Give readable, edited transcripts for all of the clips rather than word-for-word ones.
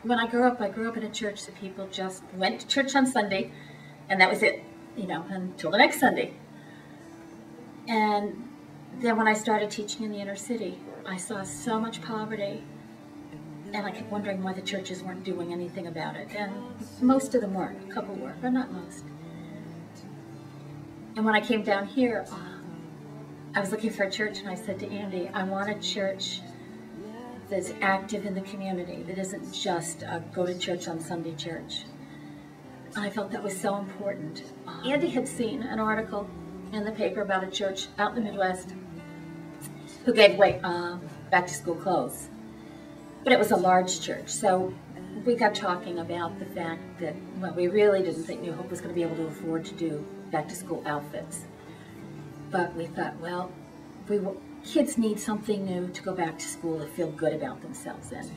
when I grew up in a church that people just went to church on Sunday, and that was it, you know, until the next Sunday. And then when I started teaching in the inner city, I saw so much poverty, and I kept wondering why the churches weren't doing anything about it. And most of them weren't. A couple were, but not most. And when I came down here, I was looking for a church, and I said to Andy, I want a church that's active in the community, that isn't just a go to church on Sunday church. And I felt that was so important. Andy had seen an article in the paper about a church out in the Midwest who gave away back to school clothes. But it was a large church, so we got talking about the fact that, well, we really didn't think New Hope was going to be able to afford to do back to school outfits. But we thought, well, kids need something new to go back to school to feel good about themselves in.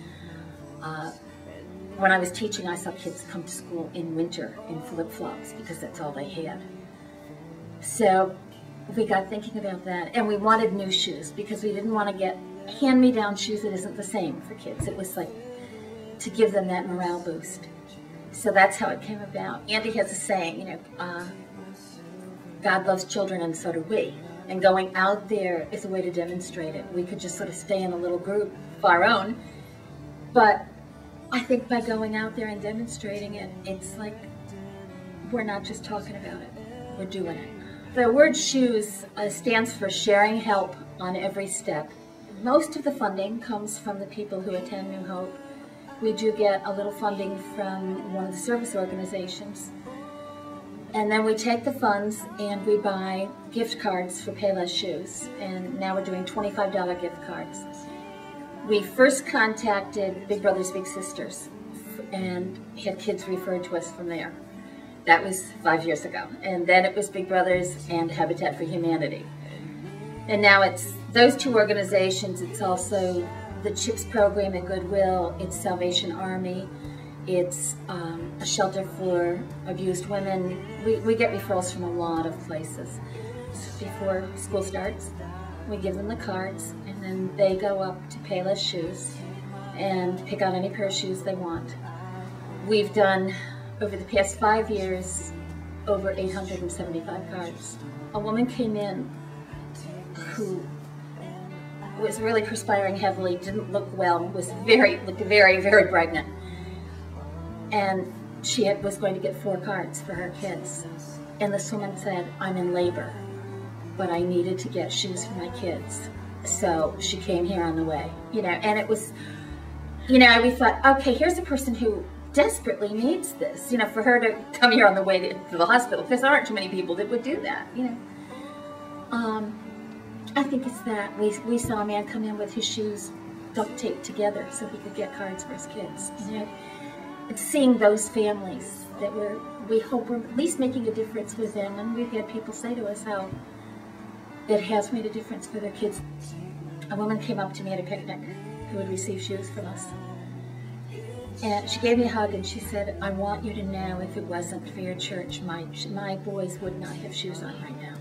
When I was teaching, I saw kids come to school in winter in flip-flops because that's all they had. So we got thinking about that, and we wanted new shoes because we didn't want to get hand-me-down shoes that isn't the same for kids. It was like to give them that morale boost. So that's how it came about. Andy has a saying, you know, God loves children and so do we. And going out there is a way to demonstrate it. We could just sort of stay in a little group of our own, but I think by going out there and demonstrating it, it's like we're not just talking about it, we're doing it. The word SHOES stands for Sharing Help on Every Step. Most of the funding comes from the people who attend New Hope. We do get a little funding from one of the service organizations. And then we take the funds and we buy gift cards for Payless Shoes. And now we're doing $25 gift cards. We first contacted Big Brothers Big Sisters and had kids referred to us from there. That was 5 years ago. And then it was Big Brothers and Habitat for Humanity. And now it's those two organizations. It's also the CHIPS program at Goodwill. It's Salvation Army. It's a shelter for abused women. We get referrals from a lot of places. Before school starts, we give them the cards, and then they go up to Payless Shoes and pick out any pair of shoes they want. We've done, over the past 5 years, over 875 cards. A woman came in who was really perspiring heavily, didn't look well, looked very, very pregnant. And she was going to get 4 cards for her kids. And this woman said, I'm in labor, but I needed to get shoes for my kids. So she came here on the way, you know, and it was, you know, we thought, okay, here's a person who desperately needs this, you know, for her to come here on the way to the hospital, because there aren't too many people that would do that, you know. I think it's that. We saw a man come in with his shoes duct taped together so he could get cards for his kids, you know. It's seeing those families that we hope we're at least making a difference with them, and we've had people say to us how it has made a difference for their kids. A woman came up to me at a picnic who had received shoes from us, and she gave me a hug and she said, I want you to know if it wasn't for your church, my boys would not have shoes on right now.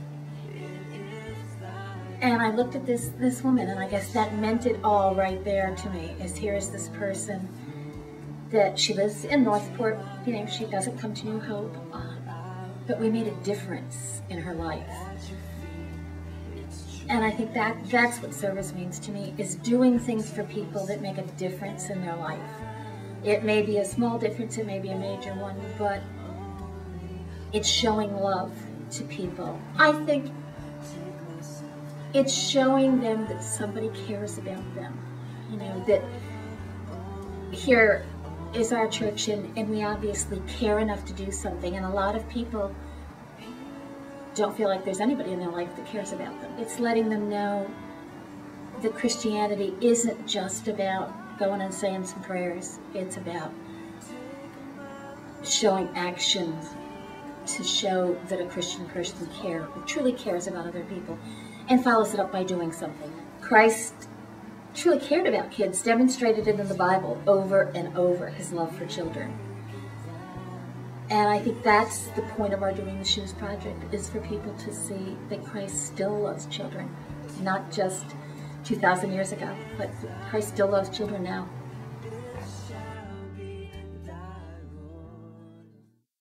And I looked at this woman, and I guess that meant it all right there to me, is here is this person that she lives in Northport, you know, she doesn't come to New Hope, but we made a difference in her life. And I think that's what service means to me, is doing things for people that make a difference in their life. It may be a small difference, it may be a major one, but it's showing love to people. I think it's showing them that somebody cares about them, you know, that here is our church, and we obviously care enough to do something, and a lot of people don't feel like there's anybody in their life that cares about them. It's letting them know that Christianity isn't just about going and saying some prayers. It's about showing action to show that a Christian person truly cares about other people, and follows it up by doing something. Christ truly cared about kids, demonstrated it in the Bible over and over, his love for children. And I think that's the point of our Doing the Shoes project, is for people to see that Christ still loves children, not just 2,000 years ago, but Christ still loves children now.